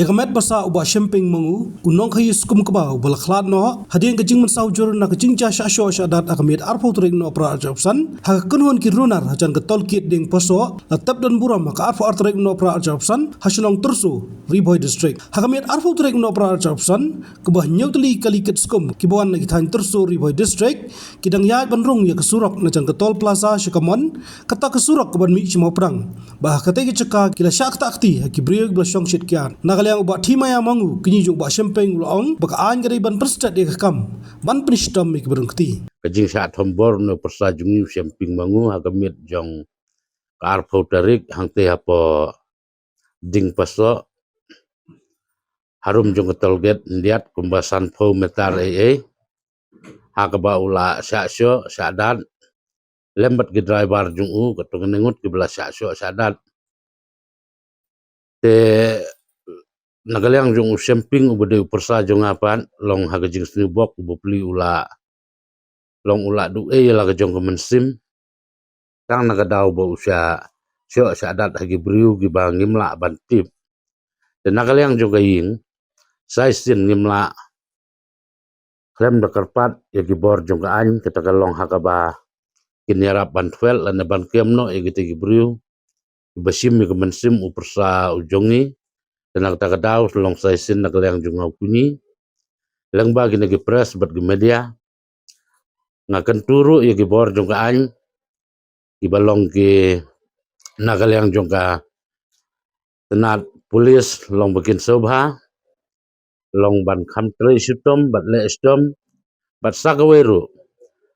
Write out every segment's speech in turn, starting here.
Yakamet basa uba shemping mangu unong kayu skum kaba ubala khlad no hadian kajing mensau jor na kajing cha sha dat akamit arpo trek no pra jobsan ha kunhon ki runar hajan ketol kit ding poso latap dan buram ka arpo artrek no pra jobsan hasunong tursu riboy district hakamit arpo trek no pra jobsan kebah nyutli kali kit skum kibawan na kithan tursu riboy district kidang ya banrung ya kesurok na jan ketol plaza shikamon kata kesurok keban mi chimo prang bah kategi ceka kila syak takti hakibriyo blasong shit kian nagaliang uba timaya mangu kini jung ba shempeng ulong baka an gari ban perstat de kam ban penistam mi berengti kajing saat hombor no persa jungi shemping mangu hagamit jong karpo tarik hangte hapo ding paso harum jong tolget liat kumbasan po metar hakaba ula syasyo syadat lembat ke driver jungu ketungengut ke belas syasyo syadat te nagaliang jong shemping ubede persa jong apan long hagajing snubok ubopli ula long ula du la jong kemensim tang nagadau bo usya syo syadat hagi briu gi bangim la bantip dan nagaliang jong gaing saisin ngimla klem dekarpat ya gibor jong aan ketagalong hakaba kinyarap bantwel lan ban kemno ya gite gibriu basim mi kemensim upersa ujongi dan nagtagadau long saisin nagaliang jong ngapuni lang bagi nagi press bat gi media ngakan turu ya gibor jong aan ibalong ki nagaliang jong ka tenat polis long bikin sobha long ban kamtre sitom bat le stom bat sagaweru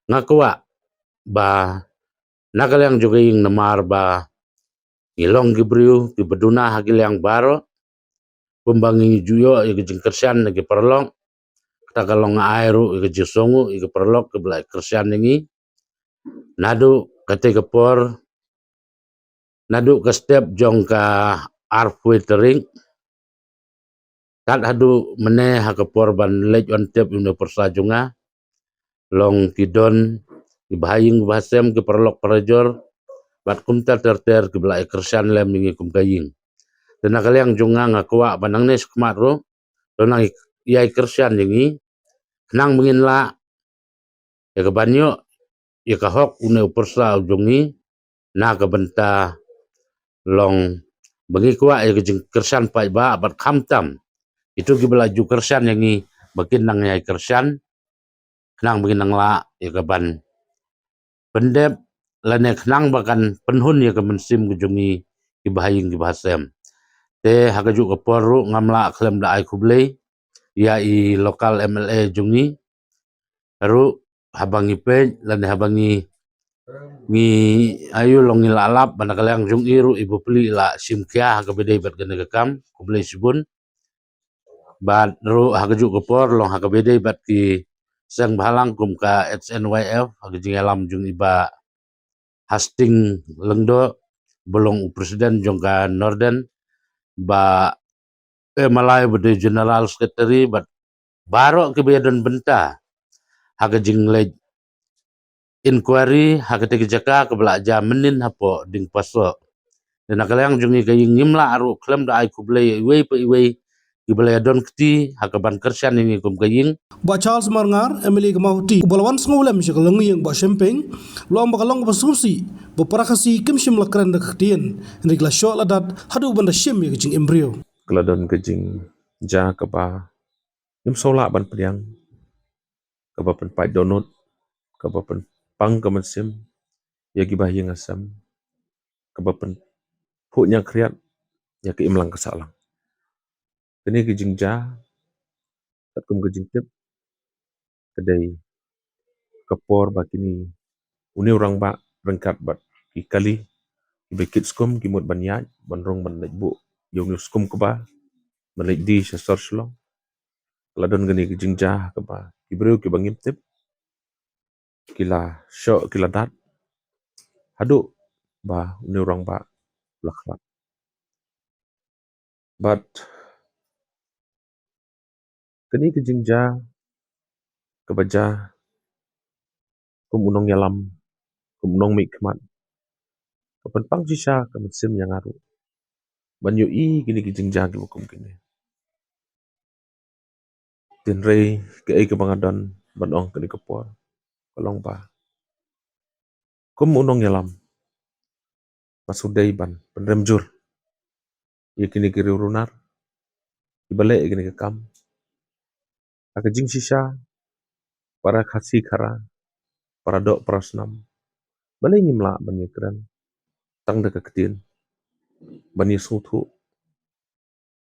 ngakwa ba nagaliang juga ing namar ba ilong gibriu gibeduna hagiliang baro pembangi juyo igi jingkersian nagi perlong tagalong airu igi jisongu igi perlok ke belai kersian ngi nadu kate kepor nadu ke step jong ka arfuitering kat hadu mene hakapor ban lej on tep ino persajunga long kidon ibahaying bahasem ke perlok perajor bat kumta terter ke belai kersian lem ngi kum kaying dan nakaliang junga ngakwa banang nes kemaro donang iai kersian ngi nang mengin la ya kebanyo ya kahok une persa jungi na kebenta long bengi kwa ya kejeng kersian pai ba bat kamtam itu gibelaju kersian ngi bakin nang iai kersian nang mengin nang la ya keban pendep lanek nang bakan penhun ya kemensim kejungi ibahaying ibahasem te hakaju keporu ngamla klem da ai kublei ya i lokal MLA jungi haru habangi pe lan habangi ngi ayu longi lalap banakalang jung iru ibu peli la simkia hakabede bat gene kam kublei sibun bat ru hakaju kepor long hakabede bat ki sang balang kum ka HNYF hakajing alam jung iba Hasting lengdo belong presiden jongka Norden ba Malay bede general secretary bat baro kebedan benta hakajing lej inquiry hakate jaka ke belaja menin hapo ding paso dan nakalang jungi kaying ngimla aru klem da ai kublei iwe pe iwe ibelaya don kti hakaban kersian ini kum kaying ba Charles Marngar Emily Kamahuti balawan ngolem shikalang yang ba shempeng lo bakalong ba susi ba parakasi kimshim lakran da ktien ndigla sho ladat hadu banda shim ya kajing embryo keladon kejing ja keba nim sola ban pediang keba pen pai donut keba pen pang kemensim ya gibah yang asam keba pen puknya kriat ya ke imlang kesalang kini kejing ja takum kejing tip kedai kepor bakini uni orang ba rengkat bat ikali ibekit skum kimut banyaj banrong ban lejbu yung skum keba melej di sesor slong keladon geni kejing ja keba ibreu ke bangim tip kila syok kila dat hadu ba uni orang ba lakhlak but keni kejing ja kebaja kum unong yalam kum unong mikmat kapan pang sisa kemesim yang aru banyu i kini kejing ja ki hukum kini tin rei ke ai ke bangadon banong ke kapor kolong ba kum unong yalam masudai ban penremjur ye kini kiri runar ibale kini ke kam aka jing sisa para khasi khara para dok prasnam bale nyimla bani kran tang de ketin bani suthu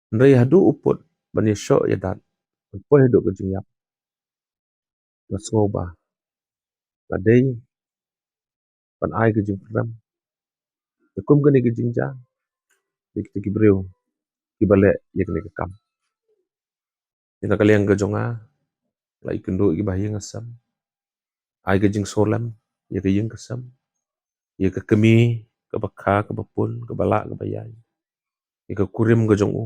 rei hadu uput bani syo ya dat po hedo ke jing yap nasngoba la dei pan ai ke jing pram kum kini ke jing ja dik tik breu ibale ye kini ke kam ina kaliang ke jonga la ikundu ibahye ngasam ai ke jing solam ye ke yeng kesam ye ke kemi ke bakha ke bapun ke bala ke bayai ye ke kurim ke jongu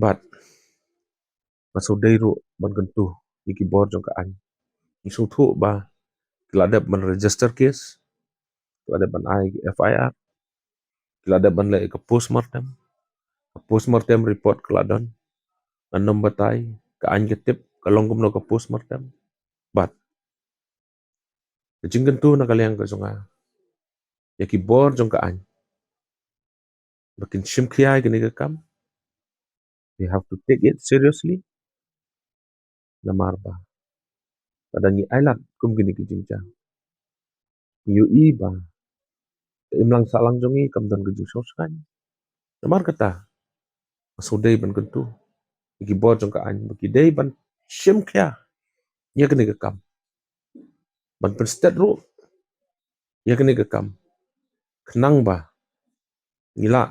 bat masuk dairu ban kentu iki bor jong ka an isu thu ba kiladap ban register case kiladap ban ai FIR kiladap ban le ke postmortem report kiladon anom batai ka an ketip kalongkum no ke postmortem bat jing kentu na kaliang ke jonga ye ki bor jong ka an bakin shim khia ke ni ke kam they have to take it seriously namar ba padangi ailat kum gini ke jingja yu i ba imlang salang jongi kam don ke jing soskan namar kata masudai ban kentu iki bor jong ka an baki dei ban shim khia ye ke ni ke kam ban pen stat ru ye ke ni ke kam kenang ba ngila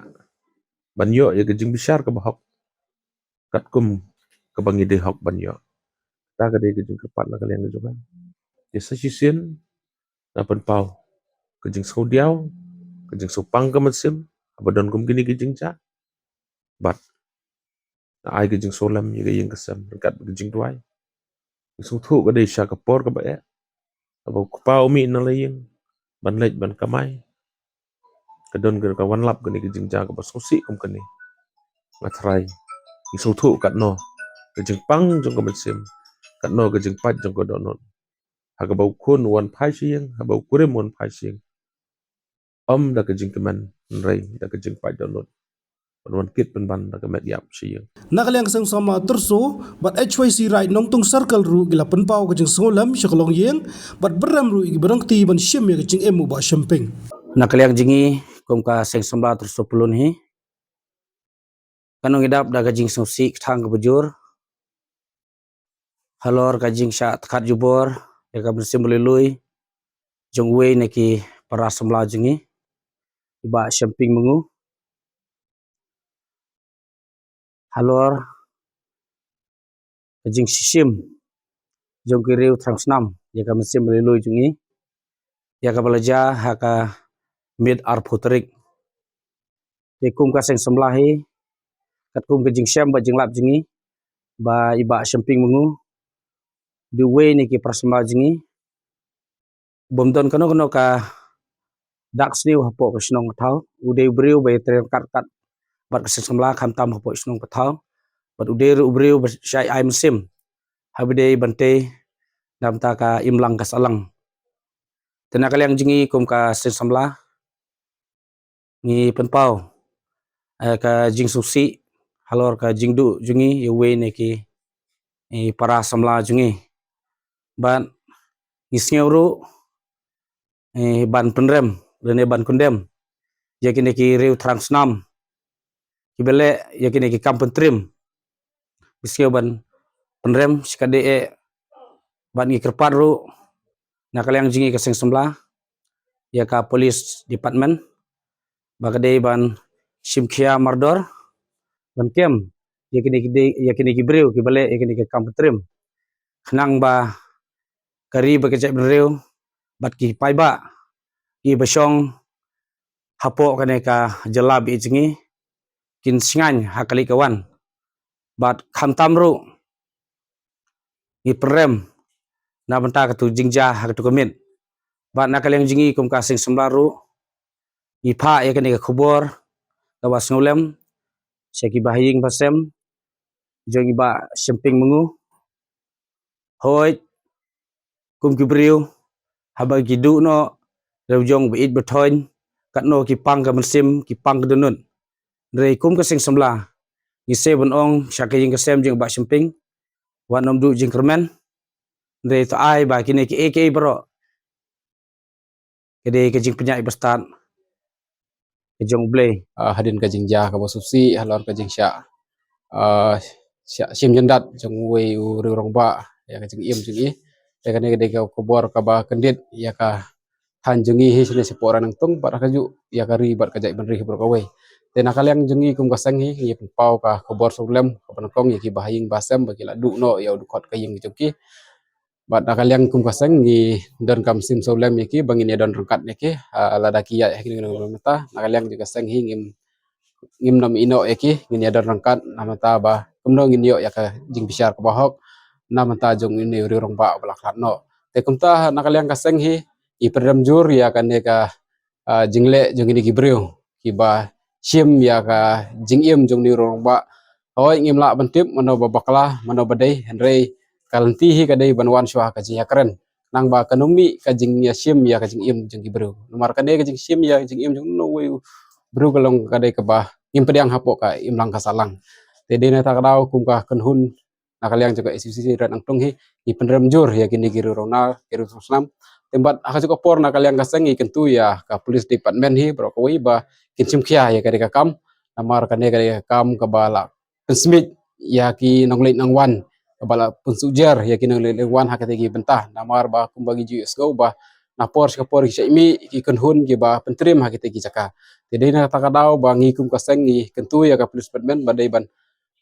ban yo ye ke jing bishar ke bahok kat kum ke bangi de hok ban yo ta ke de ke jing kepat na kalian ke jonga ye sasisien na pen pau ke jing saudiau ke jing sopang ke mesim abadon kum gini ke jing ja bat na ai ke jing solam ye ke yeng kesam kat ke jing tuai su thu ke de sha ke por ke ba e abo pau mi na leyeng ban lej ban kamai ke don ke ka wan lap ke ni ke jing ja ke ba sosi kum ke ni ngatrai su thu kat no ke jing pang jong ke mesim kat no ke jing pat jong ke donot ha ke bau kun wan pai sieng ha bau kurem wan pai sieng om da ke jing keman rei da ke jing pat donot wan kit pen ban da ke met yap sieng Nakaliang sang sama terso bat HYC right nong tung circle ru gila penpau ke jing solam syakolong yeng bat beram ru igi berang ti ban syem ya ke jing emu ba syemping. Nakaliang jingi kum ka seng sembla terus sepulun hi kanong idap da gajing susi thang ke bujur halor gajing sya tkat jubor ya ka bersim belului jong wei neki para sembla jingi iba syemping mengu halor gajing sisim jong kiriu trangsnam ya ka bersim belului jingi ya ka belaja ha ka mid arputrik kum ka seng sembla hi kat kum gajing syam ba jinglap jingi ba iba syemping mengu di way ni ki prasma jingi bomdon kano ka dak sniu hapo ka snong thau ude briu be tren kat bat ka semla kham tam hapo snong thau bat ude ru briu syai ai musim habide bante dam ta ka imlang ka salang tena kaliang jingi kum ka semla ni penpau ka jing susi halor ka jingdu jingi ye way ni ki para samla jingi ban isngeu ban penrem rene ban kundem yakini ki riu transnam kibele yakini ki kampun trim bisio ban penrem sikade ban ngi kerparu nakaliang jingi ka seng sembla ya ka police department bagade ban simkhia mardor ban kem yakini ki breu kibele yakini ki kampun trim khnang ba kari ba kecek breu bat ki paiba i basong hapo kane ka jalab i jingi kin singan hakali kawan bat khantamru i prem na banta ka tu jingja hak tu komit bat nakaliang jingi kum ka sing semlaru i pha ya kane ka khubor ka was ngolem seki bahing basem jong iba semping mengu hoi kum kibriu haba gidu no rejong beit betoin kat no ki pang ka mensim ki pang kedunun rei kum ka sing semla ni seven ong syaka jing kesem jing ba semping wan nom du jing kermen rei to ai ba kini ki eke bro kede ke jing penyai bestan ke jong blei hadin ka jing ja ka bo subsi halor ka jing sya sim jendat jong wei u rong ba ya ka jing im jing i ya ka ne ka ko bor ka ba kendit ya ka han jing i sine sepora nang tung ba ka ju ya ka ri bat ka jai ban ri bro ka wei te na kalyang jing i kum ka sang hi ye pau ka ko bor solem ka ban kong ye ki bahing basem ba ki la du no ya du khot ka ying jong ki bat na kalyang kum ka sang ni don kam sim solem ye ki bangin ye don rangkat ye ki la da ki ya ki ngin mata na kalyang juga sang hi ngim nam ino eki ngin ya rangkat namata ba kumno ngin yo ya ka jing bisyar ka bahok namata jong ini uri rong ba balak no te kumta nakalyang ka seng hi I perdam jur ya kan ka jingle jong ini gibreu ki ba sim ya ka jing im jong ni rong ba hoi ngim la bantip mano ba bakla mano badai henrei kalanti hi ka dei banwan syah ka jing ya keren nang ba kanumi ka jing ya sim ya ka jing im jong gibreu nomor ka dei ka jing sim ya jing im jong no we bru kalong kadai ka ba im pediang hapo ka im lang ka salang te de na ta kadau kum ka kenhun nakalyang juga SCC ran angtung hi I pendram jur ya kini giru rona giru susnam tempat aka juga por nakalyang ka sengi kentu ya ka police department hi bro ko ba kinsim khia ya kadai ka kam namar ka ne kadai ka kam ka bala pensmit ya ki nongleit nang wan ka bala pensujar ya ki nongleit nang wan hakate gi bentah namar ba kum bagi ju go ba na por ka por ki mi ki kenhun ki ba pentrim hakate gi jaka jadi na takadau bangi kum kaseng ni kentu ya ka police department badai ban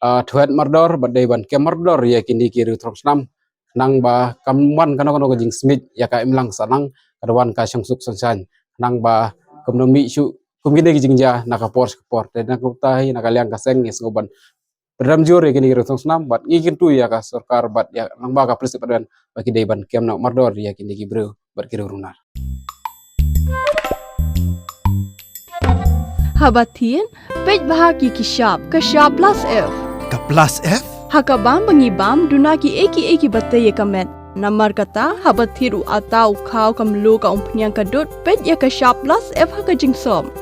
thuat mardor badai ban ke mardor ya kini kiri troksnam nang ba kamwan kano kano jing smith ya ka imlang sanang kadwan ka syangsuk sansan nang ba kumnomi su kumgine jing ja naka por dan nak tahi nakalyang kaseng ni ngoban Perdam jur ya kini kiri troksnam bat ngi kentu ya ka sarkar bat ya nang ba ka police department bagi dai ban kem na mardor ya kini gibru bat kiri runar Habatin, pej bahagi kishap, kashap plus F. Ka plus F Hakabam bangibam dunaki eki batay kamet. Namar kata habathiru atau kau kamlu ka umpnyang kadut pej ya kashap plus F haka jingsom.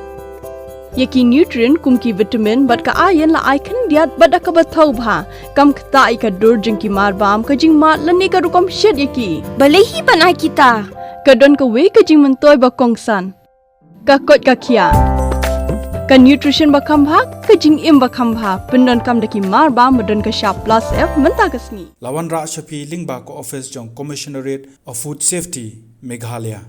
Yaki nutrient kumki vitamin bat ka ayen la icon diat bat ka bathau bha kam kta ka dur jingki marbam ka jing mat lani ka rukom shed yaki. Balehi panai kita. Kadon ka we ka jing mentoy ba kongsan. Ka kot ka kia. Ka nutrition bakam bha ka jing im bakam bha pendon kam daki mar ba modon ka sharp plus F menta kasni Lawan Ra Shafi Lingba ko office jong Commissionerate of Food Safety Meghalaya